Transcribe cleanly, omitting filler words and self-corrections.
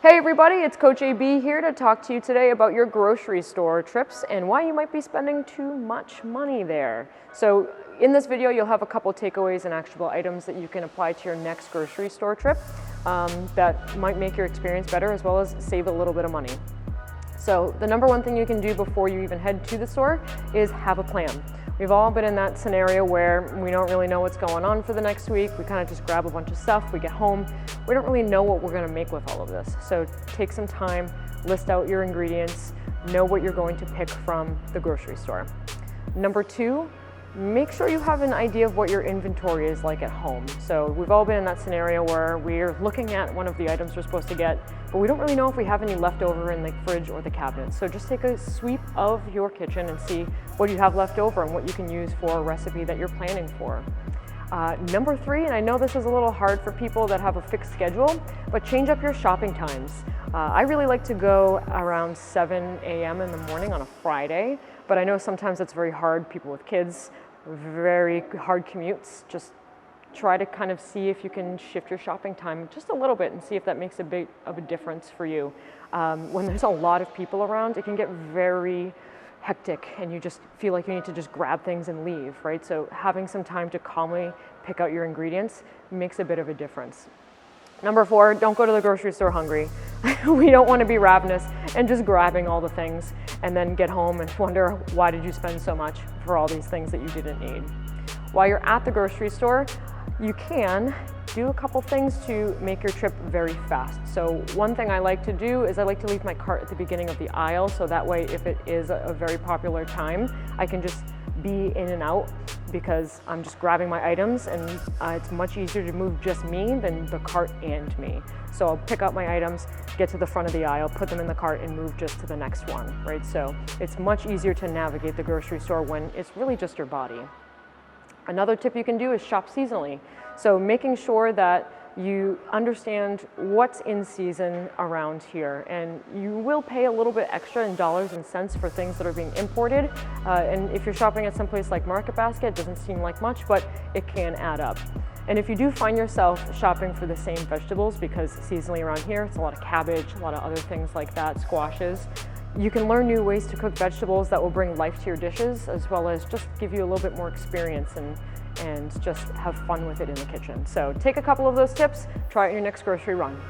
Hey everybody, it's Coach AB here to talk to you today about your grocery store trips and why you might be spending too much money there. So in this video, you'll have a couple takeaways and actionable items that you can apply to your next grocery store trip that might make your experience better as well as save a little bit of money. So the number one thing you can do before you even head to the store is have a plan. We've all been in that scenario where we don't really know what's going on for the next week. We kind of just grab a bunch of stuff, we get home, we don't really know what we're going to make with all of this. So take some time, list out your ingredients, know what you're going to pick from the grocery store. Number two, make sure you have an idea of what your inventory is like at home. So we've all been in that scenario where we're looking at one of the items we're supposed to get, but we don't really know if we have any left over in the fridge or the cabinet. So just take a sweep of your kitchen and see what you have left over and what you can use for a recipe that you're planning for. Number three, and I know this is a little hard for people that have a fixed schedule, but change up your shopping times. I really like to go around 7 a.m. in the morning on a Friday, but I know sometimes it's very hard, people with kids, very hard commutes. Just try to kind of see if you can shift your shopping time just a little bit and see if that makes a bit of a difference for you. When there's a lot of people around, it can get very hectic and you just feel like you need to just grab things and leave, right? So having some time to calmly pick out your ingredients makes a bit of a difference. Number four, don't go to the grocery store hungry. We don't want to be ravenous and just grabbing all the things and then get home and wonder why did you spend so much for all these things that you didn't need. While you're at the grocery store, you can do a couple things to make your trip very fast. So one thing I like to do is I like to leave my cart at the beginning of the aisle, so that way if it is a very popular time, I can just be in and out because I'm just grabbing my items, and it's much easier to move just me than the cart and me. So I'll pick up my items, get to the front of the aisle, put them in the cart and move just to the next one, right? So it's much easier to navigate the grocery store when it's really just your body. Another tip you can do is shop seasonally. So making sure that you understand what's in season around here, and you will pay a little bit extra in dollars and cents for things that are being imported. And if you're shopping at some place like Market Basket, it doesn't seem like much, but it can add up. And if you do find yourself shopping for the same vegetables, because seasonally around here, it's a lot of cabbage, a lot of other things like that, squashes, you can learn new ways to cook vegetables that will bring life to your dishes, as well as just give you a little bit more experience and just have fun with it in the kitchen. So take a couple of those tips, try it in your next grocery run.